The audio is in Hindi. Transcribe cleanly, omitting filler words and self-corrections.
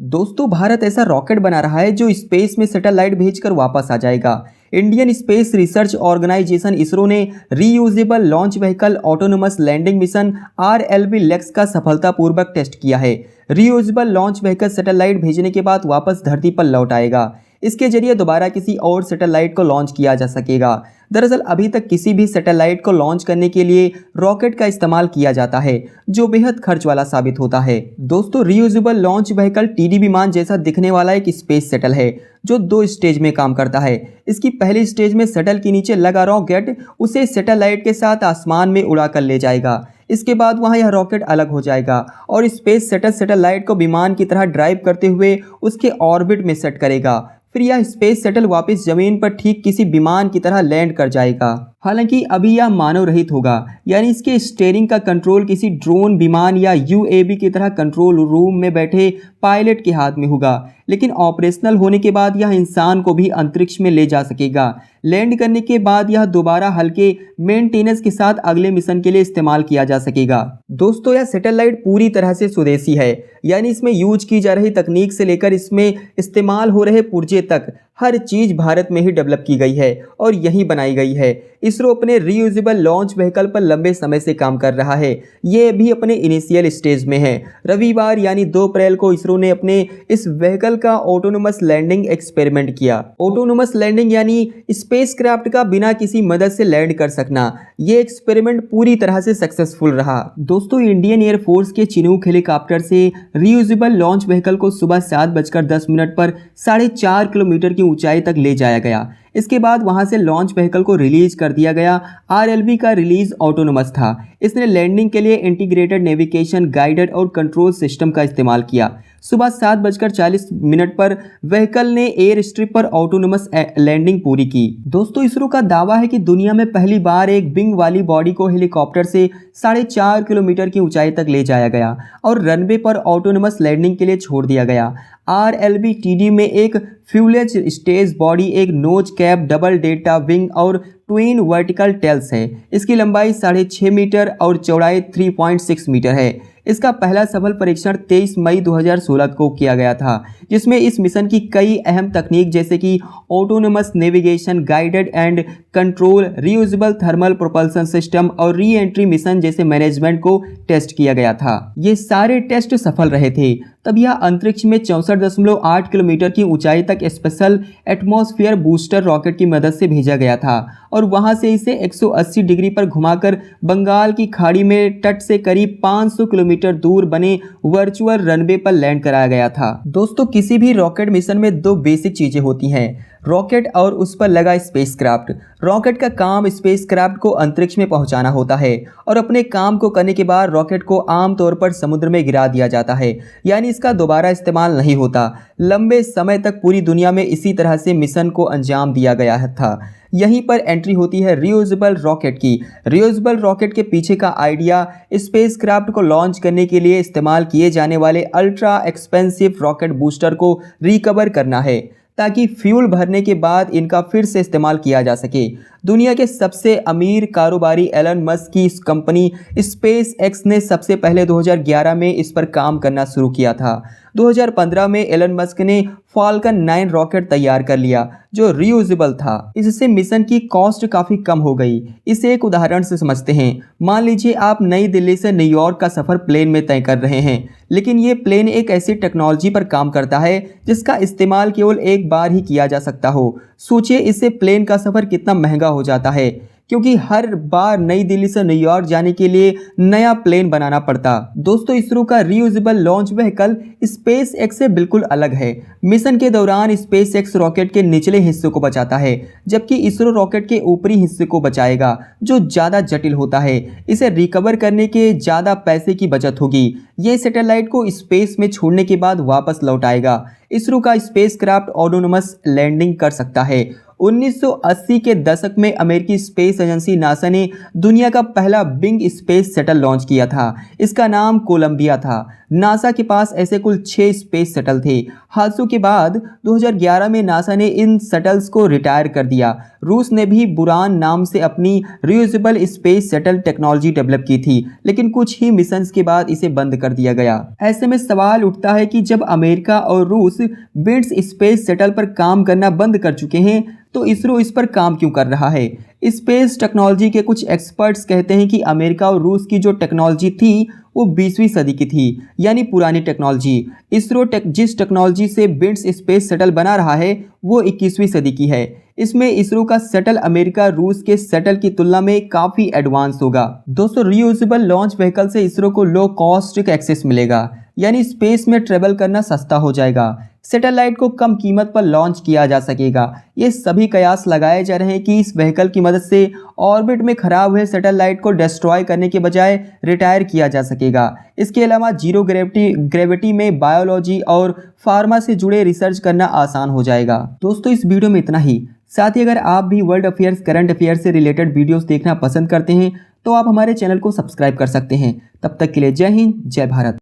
दोस्तों भारत ऐसा रॉकेट बना रहा है जो स्पेस में सैटेलाइट भेजकर वापस आ जाएगा। Indian space research organisation ISRO ने reusable launch vehicle autonomous landing mission RLV LEX का सफलतापूर्वक टेस्ट किया है। रीयूजेबल लॉन्च व्हीकल सैटेलाइट भेजने के बाद वापस धरती पर लौट आएगा। इसके जरिए दोबारा किसी और सैटेलाइट को लॉन्च किया जा सकेगा। दरअसल अभी तक किसी भी सैटेलाइट को लॉन्च करने के लिए रॉकेट का इस्तेमाल किया जाता है, जो बेहद खर्च वाला साबित होता है। दोस्तों रीयूजेबल लॉन्च व्हीकल TD विमान जैसा दिखने वाला एक स्पेस शटल है जो 2 स्टेज में काम करता है। इसकी पहली स्टेज में शटल के नीचे लगा रॉकेट उसे सैटेलाइट के साथ आसमान में उड़ा कर ले जाएगा। इसके बाद वहां यह रॉकेट अलग हो जाएगा और स्पेस शटल सैटेलाइट को विमान की तरह ड्राइव करते हुए उसके ऑर्बिट में सेट करेगा। फिर यह स्पेस शटल वापस जमीन पर ठीक किसी विमान की तरह लैंड कर जाएगा। हालांकि अभी यह मानव रहित होगा, यानी इसके स्टीयरिंग का कंट्रोल किसी ड्रोन, विमान या UAV की तरह कंट्रोल रूम में बैठे पायलट के हाथ में होगा। लेकिन ऑपरेशनल होने के बाद यह इंसान को भी अंतरिक्ष में ले जा सकेगा। लैंड करने के बाद यह दोबारा हल्के मेंटेनेंस के साथ अगले मिशन के लिए इस्तेमाल किया जा सकेगा। दोस्तों यह सैटेलाइट पूरी तरह से स्वदेशी है, यानी इसमें यूज की जा रही तकनीक से लेकर इसमें इस्तेमाल हो रहे पुर्जे तक हर चीज भारत में ही डेवलप की गई है और यहीं बनाई गई है। इसरो अपने रीयूजेबल लॉन्च व्हीकल पर लंबे समय से काम कर रहा है। ये भी अपने इनिशियल स्टेज में है। रविवार यानी 2 अप्रैल को इसरो ने अपने इस व्हीकल का ऑटोनोमस लैंडिंग एक्सपेरिमेंट किया। ऑटोनोमस लैंडिंग यानी स्पेसक्राफ्ट का बिना किसी मदद से लैंड कर सकना। ये एक्सपेरिमेंट पूरी तरह से सक्सेसफुल रहा। दोस्तों इंडियन एयरफोर्स के चिनूक हेलीकॉप्टर से रीयूजेबल लॉन्च व्हीकल को सुबह 7:10 पर 4.5 किलोमीटर की ऊंचाई तक ले जाया गया। इसके बाद वहां से लॉन्च व्हीकल को रिलीज कर दिया गया। RLV का रिलीज ऑटोनोमस था। इसने लैंडिंग के लिए इंटीग्रेटेड नेविगेशन, गाइडेड और कंट्रोल सिस्टम का इस्तेमाल किया। सुबह 7:40 पर व्हीकल ने एयर स्ट्रिप पर ऑटोनोमस लैंडिंग पूरी की। दोस्तों इसरो का दावा है कि दुनिया में पहली बार एक विंग वाली बॉडी को हेलीकॉप्टर से 4.5 किलोमीटर की ऊंचाई तक ले जाया गया और रनवे पर ऑटोनोमस लैंडिंग के लिए छोड़ दिया गया। RLV TD में एक फ्यूलेज स्टेज बॉडी, एक नोज कैप, डबल डेटा विंग और ट्विन वर्टिकल टेल्स है। इसकी लंबाई 6.5 मीटर और चौड़ाई 3.6 मीटर है। इसका पहला सफल परीक्षण 23 मई 2016 को किया गया था, जिसमें इस मिशन की कई अहम तकनीक जैसे कि autonomous navigation, guided and control, reusable thermal propulsion system और री एंट्री मिशन जैसे मैनेजमेंट को टेस्ट किया गया था। ये सारे टेस्ट सफल रहे थे। तब यह अंतरिक्ष में 64.8 किलोमीटर की ऊंचाई तक स्पेशल एटमॉस्फेयर बूस्टर रॉकेट की मदद से भेजा गया था और वहां से इसे 180 डिग्री पर घुमाकर बंगाल की खाड़ी में तट से करीब 500 किलोमीटर दूर बने वर्चुअल रनवे पर लैंड कराया गया था। दोस्तों किसी भी रॉकेट मिशन में 2 बेसिक चीजें होती हैं, रॉकेट और उस पर लगा स्पेसक्राफ्ट। रॉकेट का काम स्पेसक्राफ्ट को अंतरिक्ष में पहुंचाना होता है और अपने काम को करने के बाद रॉकेट को आमतौर पर समुद्र में गिरा दिया जाता है, यानी इसका दोबारा इस्तेमाल नहीं होता। लंबे समय तक पूरी दुनिया में इसी तरह से मिशन को अंजाम दिया गया था। यहीं पर एंट्री होती है रीयूजेबल रॉकेट की। रीयूजेबल रॉकेट के पीछे का आइडिया स्पेसक्राफ्ट को लॉन्च करने के लिए इस्तेमाल किए जाने वाले अल्ट्रा एक्सपेंसिव रॉकेट बूस्टर को रिकवर करना है, ताकि फ्यूल भरने के बाद इनका फिर से इस्तेमाल किया जा सके। दुनिया के सबसे अमीर कारोबारी एलन मस्क की इस कंपनी SpaceX ने सबसे पहले 2011 में इस पर काम करना शुरू किया था। 2015 में एलन मस्क ने फाल्कन 9 रॉकेट तैयार कर लिया जो रीयूजेबल था। इससे मिशन की कॉस्ट काफ़ी कम हो गई। इसे एक उदाहरण से समझते हैं। मान लीजिए आप नई दिल्ली से न्यूयॉर्क का सफ़र प्लेन में तय कर रहे हैं, लेकिन ये प्लेन एक ऐसी टेक्नोलॉजी पर काम करता है जिसका इस्तेमाल केवल एक बार ही किया जा सकता हो। सोचिए इससे प्लेन का सफ़र कितना महंगा हो जाता है, क्योंकि हर बार नई दिल्ली से न्यूयॉर्क जाने के लिए नया प्लेन बनाना पड़ता। दोस्तों इसरो का रीयूजेबल लॉन्च व्हीकल SpaceX से बिल्कुल अलग है। मिशन के दौरान SpaceX रॉकेट के निचले हिस्से को बचाता है, जबकि इसरो रॉकेट के ऊपरी हिस्से को बचाएगा, जो ज़्यादा जटिल होता है। इसे रिकवर करने के ज़्यादा पैसे की बचत होगी। ये सैटेलाइट को स्पेस में छोड़ने के बाद वापस लौट आएगा। इसरो का स्पेसक्राफ्ट ऑटोनोमस लैंडिंग कर सकता है। 1980 के दशक में अमेरिकी स्पेस एजेंसी नासा ने दुनिया का पहला बिंग स्पेस शटल लॉन्च किया था। इसका नाम कोलंबिया था। नासा के पास ऐसे कुल 6 स्पेस शटल थे। हादसों के बाद 2011 में नासा ने इन शटल्स को रिटायर कर दिया। रूस ने भी बुरान नाम से अपनी reusable space shuttle technology develop की थी, लेकिन कुछ ही मिशंस के बाद इसे बंद कर दिया गया। ऐसे में सवाल उठता है कि जब अमेरिका और रूस बिट्स स्पेस शटल पर काम करना बंद कर चुके हैं, तो इसरो इस पर काम क्यों कर रहा है? स्पेस टेक्नोलॉजी के कुछ एक्सपर्ट्स कहते हैं कि अमेरिका और रूस की जो टेक्नोलॉजी थी वो 20वीं सदी की थी, यानी पुरानी टेक्नोलॉजी। इसरो जिस टेक्नोलॉजी से बिट्स स्पेस शटल बना रहा है वो 21वीं सदी की है। इसमें इसरो का शटल अमेरिका रूस के शटल की तुलना में काफ़ी एडवांस होगा। दोस्तों, रीयूजेबल लॉन्च व्हीकल से इसरो को लो कॉस्ट एक्सेस मिलेगा, यानी स्पेस में ट्रेवल करना सस्ता हो जाएगा। सैटेलाइट को कम कीमत पर लॉन्च किया जा सकेगा। ये सभी कयास लगाए जा रहे हैं कि इस व्हीकल की मदद से ऑर्बिट में खराब हुए सैटेलाइट को डिस्ट्रॉय करने के बजाय रिटायर किया जा सकेगा। इसके अलावा जीरो ग्रेविटी में बायोलॉजी और फार्मा से जुड़े रिसर्च करना आसान हो जाएगा। दोस्तों, इस वीडियो में इतना ही। साथ ही अगर आप भी वर्ल्ड अफेयर्स, करंट अफेयर्स से रिलेटेड वीडियोस देखना पसंद करते हैं तो आप हमारे चैनल को सब्सक्राइब कर सकते हैं। तब तक के लिए जय हिंद, जय भारत।